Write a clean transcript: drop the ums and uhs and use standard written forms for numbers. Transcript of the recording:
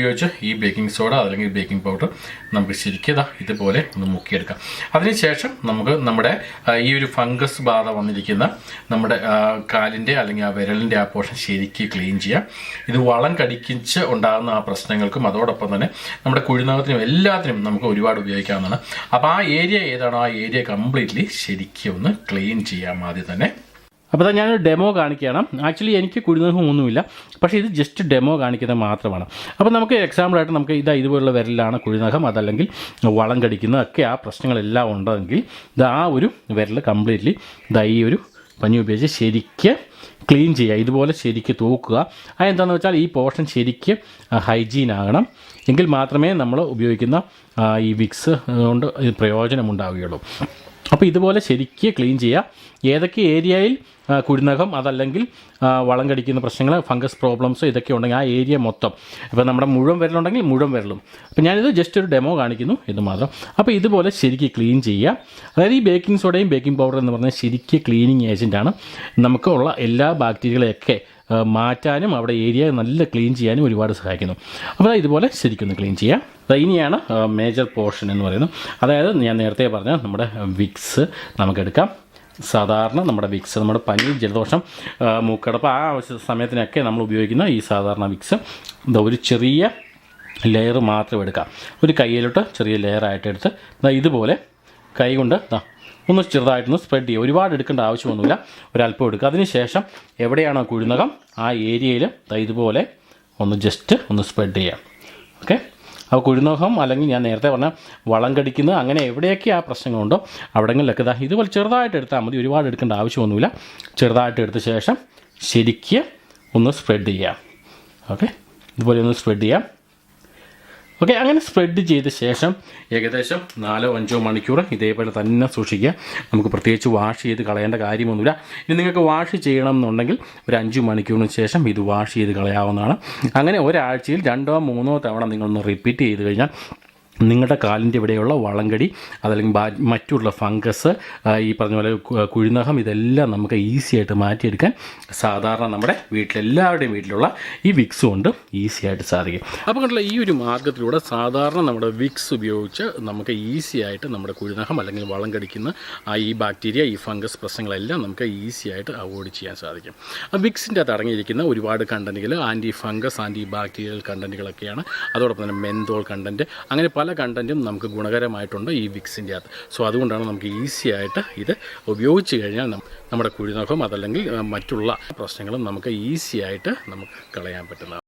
ഉപയോഗിച്ച് ഈ baking soda അല്ലെങ്കിൽ ബേക്കിംഗ് പൗഡർ നമുക്ക് ശരിക്കും ഇതുപോലെ ഒന്ന് മുക്കിയെടുക്കാം. അതിനുശേഷം നമുക്ക് നമ്മുടെ ഈ ഒരു ഫംഗസ് ബാധ വന്നിരിക്കുന്ന നമ്മുടെ കാലിൻ്റെ അല്ലെങ്കിൽ ആ വിരലിൻ്റെ ആ പോർഷൻ ശരിക്കും ക്ലീൻ ചെയ്യാം. ഇത് വളം കടിക്കിച്ച് ഉണ്ടാകുന്ന ആ പ്രശ്നങ്ങൾക്കും അതോടൊപ്പം തന്നെ നമ്മുടെ കുഴിനകത്തിനും എല്ലാത്തിനും നമുക്ക് ഒരുപാട് ഉപയോഗിക്കാവുന്നതാണ്. അപ്പോൾ ആ ഏരിയ ഏതാണോ ആ ഏരിയ കംപ്ലീറ്റ്ലി ശരിക്കും ഒന്ന് ക്ലീൻ ചെയ്യാം ആദ്യം തന്നെ. അപ്പോൾ ഞാനൊരു ഡെമോ കാണിക്കുകയാണ്. ആക്ച്വലി എനിക്ക് കുഴിനഖമൊന്നുമില്ല, പക്ഷേ ഇത് ജസ്റ്റ് ഡെമോ കാണിക്കുന്നത് മാത്രമാണ്. അപ്പോൾ നമുക്ക് എക്സാമ്പിളായിട്ട് നമുക്ക് ഇതുപോലുള്ള വിരലിലാണ് കുഴിനഖം അതല്ലെങ്കിൽ വളം കടിക്കുന്നതൊക്കെ ആ പ്രശ്നങ്ങളെല്ലാം ഉണ്ടെങ്കിൽ ആ ഒരു വിരൽ കംപ്ലീറ്റ്ലി ഈ ഒരു പഞ്ഞി ഉപയോഗിച്ച് ശരിക്ക് ക്ലീൻ ചെയ്യുക. ഇതുപോലെ ശരിക്ക് തൂക്കുക. അതെന്താണെന്ന് വെച്ചാൽ ഈ പോർഷൻ ശരിക്ക് ഹൈജീൻ ആകണം. എങ്കിൽ മാത്രമേ നമ്മൾ ഉപയോഗിക്കുന്ന ഈ വിക്സ് കൊണ്ട് പ്രയോജനമുണ്ടാവുകയുള്ളൂ. അപ്പോൾ ഇതുപോലെ ശരിക്ക് ക്ലീൻ ചെയ്യുക. ഏതൊക്കെ ഏരിയയിൽ കുഴിനഖം അതല്ലെങ്കിൽ വളം കടിക്കുന്ന പ്രശ്നങ്ങൾ ഫംഗസ് പ്രോബ്ലംസ് ഇതൊക്കെ ഉണ്ടെങ്കിൽ ആ ഏരിയ മൊത്തം, ഇപ്പോൾ നമ്മുടെ മുഴുവൻ വിരലുണ്ടെങ്കിൽ മുഴുവൻ വിരലും. അപ്പോൾ ഞാനിത് ജസ്റ്റ് ഒരു ഡെമോ കാണിക്കുന്നു ഇത് മാത്രം. അപ്പോൾ ഇതുപോലെ ശരിക്ക് ക്ലീൻ ചെയ്യുക. അതായത് ഈ ബേക്കിംഗ് സോഡയും ബേക്കിംഗ് പൗഡർ എന്ന് പറഞ്ഞാൽ ശരിക്ക് ക്ലീനിങ് ഏജൻറ്റാണ്. നമുക്കുള്ള എല്ലാ ബാക്ടീരിയകളെയൊക്കെ മാറ്റാനും അവിടെ ഏരിയ നല്ല ക്ലീൻ ചെയ്യാനും ഒരുപാട് സഹായിക്കുന്നു. അപ്പോൾ ഇതുപോലെ ശരിക്കൊന്ന് ക്ലീൻ ചെയ്യാം. ഇനിയാണ് മേജർ പോർഷൻ എന്ന് പറയുന്നത്. അതായത് ഞാൻ നേരത്തെ പറഞ്ഞ നമ്മുടെ വിക്സ് നമുക്കെടുക്കാം. സാധാരണ നമ്മുടെ വിക്സ് നമ്മുടെ പനി, ജലദോഷം, മൂക്കടപ്പ് ആ സമയത്തിനൊക്കെ നമ്മൾ ഉപയോഗിക്കുന്ന ഈ സാധാരണ വിക്സ് ഒരു ചെറിയ ലെയർ മാത്രം എടുക്കാം. ഒരു കയ്യിലോട്ട് ചെറിയ ലെയറായിട്ട് എടുത്ത് ഇതുപോലെ കൈ കൊണ്ട് ഒന്ന് ചെറുതായിട്ടൊന്ന് സ്പ്രെഡ് ചെയ്യുക. ഒരുപാട് എടുക്കേണ്ട ആവശ്യമൊന്നുമില്ല, ഒരല്പം എടുക്കുക. അതിനുശേഷം എവിടെയാണോ കുഴിനഖം ആ ഏരിയയിൽ ഇതുപോലെ ഒന്ന് ജസ്റ്റ് ഒന്ന് സ്പ്രെഡ് ചെയ്യാം. ഓക്കെ. അപ്പോൾ കുഴിനഖം അല്ലെങ്കിൽ ഞാൻ നേരത്തെ പറഞ്ഞ വളം കടിക്കുന്നത് അങ്ങനെ എവിടെയൊക്കെ ആ പ്രശ്നങ്ങളുണ്ടോ അവിടങ്ങളിലൊക്കെ ഇതുപോലെ ചെറുതായിട്ട് എടുത്താൽ മതി. ഒരുപാട് എടുക്കേണ്ട ആവശ്യമൊന്നുമില്ല. ചെറുതായിട്ട് എടുത്ത ശേഷം ശരിക്ക് ഒന്ന് സ്പ്രെഡ് ചെയ്യാം. ഓക്കെ, ഇതുപോലെ ഒന്ന് സ്പ്രെഡ് ചെയ്യാം. ഓക്കെ, അങ്ങനെ സ്പ്രെഡ് ചെയ്ത ശേഷം ഏകദേശം 4-5 മണിക്കൂർ ഇതേപോലെ തന്നെ സൂക്ഷിക്കുക. നമുക്ക് പ്രത്യേകിച്ച് വാഷ് ചെയ്ത് കളയേണ്ട കാര്യമൊന്നുമില്ല. ഇനി നിങ്ങൾക്ക് വാഷ് ചെയ്യണം എന്നുണ്ടെങ്കിൽ ഒരു 5 മണിക്കൂറിന് ശേഷം ഇത് വാഷ് ചെയ്ത് കളയാവുന്നതാണ്. അങ്ങനെ ഒരാഴ്ചയിൽ 2-3 തവണ നിങ്ങളൊന്ന് റിപ്പീറ്റ് ചെയ്ത് കഴിഞ്ഞാൽ നിങ്ങളുടെ കാലിൻ്റെ ഇവിടെയുള്ള വളങ്കടി അതല്ലെങ്കിൽ മറ്റുള്ള ഫംഗസ് ഈ പറഞ്ഞ പോലെ കുഴിനഖം ഇതെല്ലാം നമുക്ക് ഈസി ആയിട്ട് മാറ്റിയെടുക്കാൻ സാധാരണ നമ്മുടെ എല്ലാവരുടെയും വീട്ടിലുള്ള ഈ വിക്സ് കൊണ്ട് ഈസി ആയിട്ട് സാധിക്കും. അപ്പോൾ കണ്ടുള്ള ഈ ഒരു മാർഗ്ഗത്തിലൂടെ സാധാരണ നമ്മുടെ വിക്സ് ഉപയോഗിച്ച് നമുക്ക് ഈസി ആയിട്ട് നമ്മുടെ കുഴിനഖം അല്ലെങ്കിൽ വളം കടിക്കുന്ന ഈ ബാക്ടീരിയ ഈ ഫംഗസ് പ്രശ്നങ്ങളെല്ലാം നമുക്ക് ഈസി ആയിട്ട് അവോയ്ഡ് ചെയ്യാൻ സാധിക്കും. ആ വിക്സിൻ്റെ അകത്ത് അടങ്ങിയിരിക്കുന്ന ഒരുപാട് കണ്ടൻറ്റുകൾ ആൻറ്റി ഫംഗസ് ആൻറ്റി ബാക്ടീരിയൽ കണ്ടൻറ്റുകളൊക്കെയാണ്. അതോടൊപ്പം തന്നെ മെന്തോൾ കണ്ടൻറ്റ്, അങ്ങനെ പല കണ്ടൻറ്റും നമുക്ക് ഗുണകരമായിട്ടുണ്ട് ഈ വിക്സിൻ്റെ അകത്ത്. സോ അതുകൊണ്ടാണ് നമുക്ക് ഈസി ആയിട്ട് ഇത് ഉപയോഗിച്ച് കഴിഞ്ഞാൽ നമ്മുടെ കുഴിനഖം അതല്ലെങ്കിൽ മറ്റുള്ള പ്രശ്നങ്ങളും നമുക്ക് ഈസി ആയിട്ട് നമുക്ക് കളയാൻ പറ്റുന്നതാണ്.